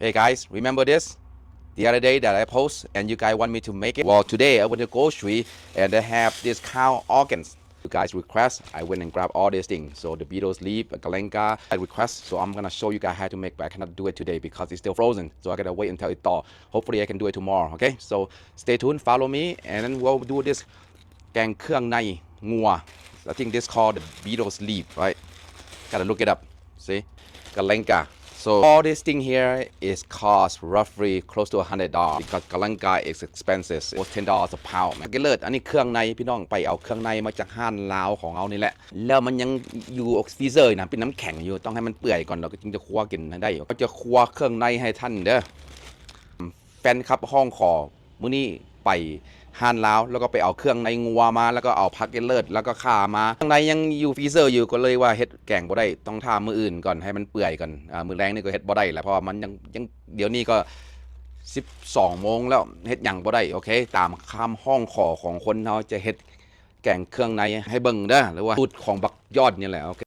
Hey guys, remember this? The other day that I post and you guys want me to make it? Well, today I went to grocery and they have this cow organs. You guys request, I went and grabbed all these things. So the beetles leaf, galenka, I request. So I'm going to show you guys how to make, but I cannot do it today because it's still frozen. So I got to wait until it thaw. Hopefully I can do it tomorrow, okay? So stay tuned, follow me, and then we'll do this แกงเครื่องในงัว I think this called the beetles leaf, right? Gotta look it up. See? Galenka. So all this thing here is cost roughly close to $100 because galenka is expensive. It was $10 a pound. มันก็เลิศอันนี้เครื่องในพี่น้องไปเอาเครื่องในมาจากห้านลาวของเอานี่แหละแล้วมันยังอยู่ฟรีเซอร์นะเป็นน้ำแข็งอยู่ต้องให้มันเปื่อยก่อนแล้วก็จึงจะคั่วกินได้ก็จะคั่วเครื่องในให้ท่านเด้อแฟนครับห้องขอมื้อนี้ไปห้านลาวแล้วก็ไปเอาเครื่องในงัวมาแล้วก็เอาผักเลิศแล้วก็ข่ามาข้างในยังอยู่ฟรีเซอร์อยู่ก็เลยว่าเฮ็ดแกงบ่ได้ต้องท่ามื้ออื่นก่อนให้มันเปื่อยก่อนมื้อแรงนี่ก็เฮ็ดบ่ได้แหละเพราะว่ามันยังเดี๋ยวนี้ก็12 โมงแล้วเฮ็ดหยังบ่ได้โอเคตามคำห้องขอของคนเฮาจะเฮ็ดแกงเครื่องในให้เบิ่งเด้อหรือว่าสูตรของบักยอดนี่แหละโอเค